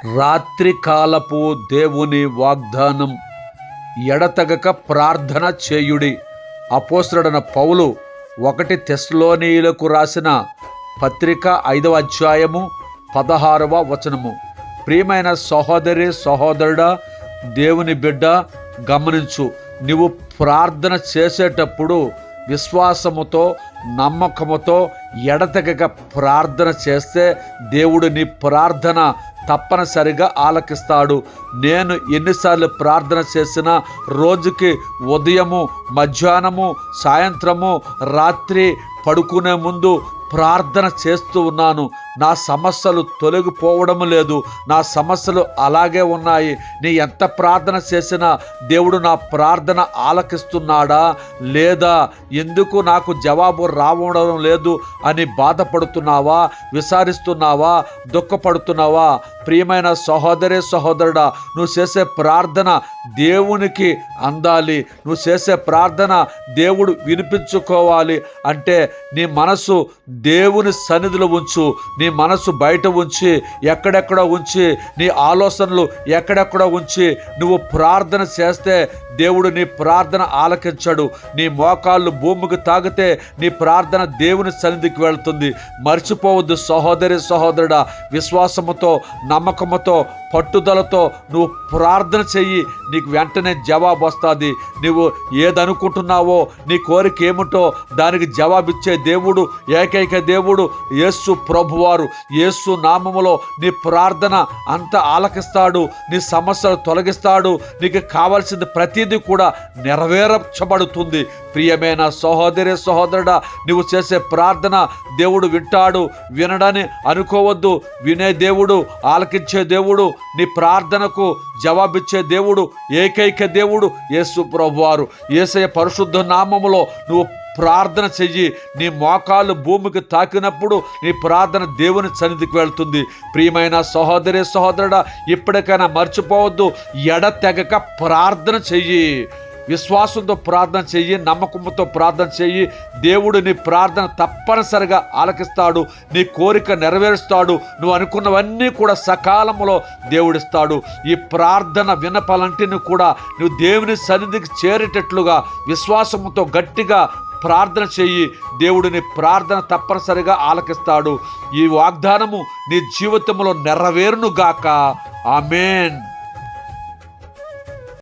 రాత్రికాలపు దేవుని వాగ్దానం. ఎడతెగక ప్రార్థన చేయుడి. అపోస్తలుడైన పౌలు 1 తెస్సలోనీయులకు రాసిన పత్రిక 5వ అధ్యాయము 16వ వచనము. ప్రియమైన సహోదరి సహోదరుడా, దేవుని బిడ్డ, గమనించు. నీవు ప్రార్థన చేసేటప్పుడు విశ్వాసముతో నమ్మకముతో ఎడతెగక ప్రార్థన చేస్తే దేవుడు నీ ప్రార్థన తప్పనిసరిగా ఆలకిస్తాడు. నేను ఎన్నిసార్లు ప్రార్థన చేసినా రోజుకి ఉదయము, మధ్యాహ్నము, సాయంత్రము, రాత్రి పడుకునే ముందు ప్రార్థన చేస్తూ ఉన్నాను. నా సమస్యలు తొలగిపోవడం లేదు, నా సమస్యలు అలాగే ఉన్నాయి. నీ ఎంత ప్రార్థన చేసినా దేవుడు నా ప్రార్థన ఆలకిస్తున్నాడా లేదా, ఎందుకు నాకు జవాబు రావడం లేదు అని బాధపడుతున్నావా, విచారిస్తున్నావా, దుఃఖపడుతున్నావా? ప్రియమైన సహోదరి సహోదరుడా, నువ్వు చేసే ప్రార్థన దేవునికి అందాలి. నువ్వు చేసే ప్రార్థన దేవుడు వినిపించుకోవాలి అంటే నీ మనసు దేవుని సన్నిధిలో ఉంచు. నీ మనసు బయట ఉంచి, ఎక్కడెక్కడో ఉంచి, నీ ఆలోచనలు ఎక్కడెక్కడో ఉంచి నువ్వు ప్రార్థన చేస్తే దేవుడు నీ ప్రార్థన ఆలకించడు. నీ మోకాళ్ళు భూమికి తాగితే నీ ప్రార్థన దేవుని సన్నిధికి వెళ్తుంది. మర్చిపోవద్దు సహోదరి సహోదరుడా. విశ్వాసముతో, నమ్మకముతో, పట్టుదలతో నువ్వు ప్రార్థన చెయ్యి. నీకు వెంటనే జవాబు వస్తుంది. నువ్వు ఏదనుకుంటున్నావో, నీ కోరిక ఏమిటో దానికి జవాబిచ్చే దేవుడు, ఏకైక దేవుడు యేసు ప్రభువారు. యేసు నామములో నీ ప్రార్థన అంత ఆలకిస్తాడు. నీ సమస్యలు తొలగిస్తాడు. నీకు కావాల్సింది ప్రతిదీ కూడా నెరవేర్చబడుతుంది. ప్రియమైన సహోదరి సహోదరుడా, నువ్వు చేసే ప్రార్థన దేవుడు వింటాడు. వినడని అనుకోవద్దు. వినే దేవుడు, ఆలకించే దేవుడు, నీ ప్రార్థనకు జవాబిచ్చే దేవుడు, ఏకైక దేవుడు యేసు ప్రభువారు. యేసయ్య పరిశుద్ధ నామములో నువ్వు ప్రార్థన చెయ్యి. నీ మోకాళ్ళు భూమికి తాకినప్పుడు నీ ప్రార్థన దేవుని సన్నిధికి వెళ్తుంది. ప్రియమైన సహోదరి సహోదరుడా, ఇప్పటికైనా మర్చిపోవద్దు, ఎడతెగక ప్రార్థన చెయ్యి. విశ్వాసంతో ప్రార్థన చెయ్యి, నమ్మకంతో ప్రార్థన చెయ్యి. దేవుడు నీ ప్రార్థన తప్పనిసరిగా ఆలకిస్తాడు. నీ కోరిక నెరవేరుస్తాడు. నువ్వు అనుకున్నవన్నీ కూడా సకాలంలో దేవుడిస్తాడు. ఈ ప్రార్థన విన్నపాలంటిని కూడా నువ్వు దేవుని సన్నిధికి చేరేటట్లుగా విశ్వాసంతో గట్టిగా ప్రార్థన చెయ్యి. దేవుడు నీ ప్రార్థన తప్పనిసరిగా ఆలకిస్తాడు. ఈ వాగ్దానము నీ జీవితంలో నెరవేరునుగాక. ఆమేన్.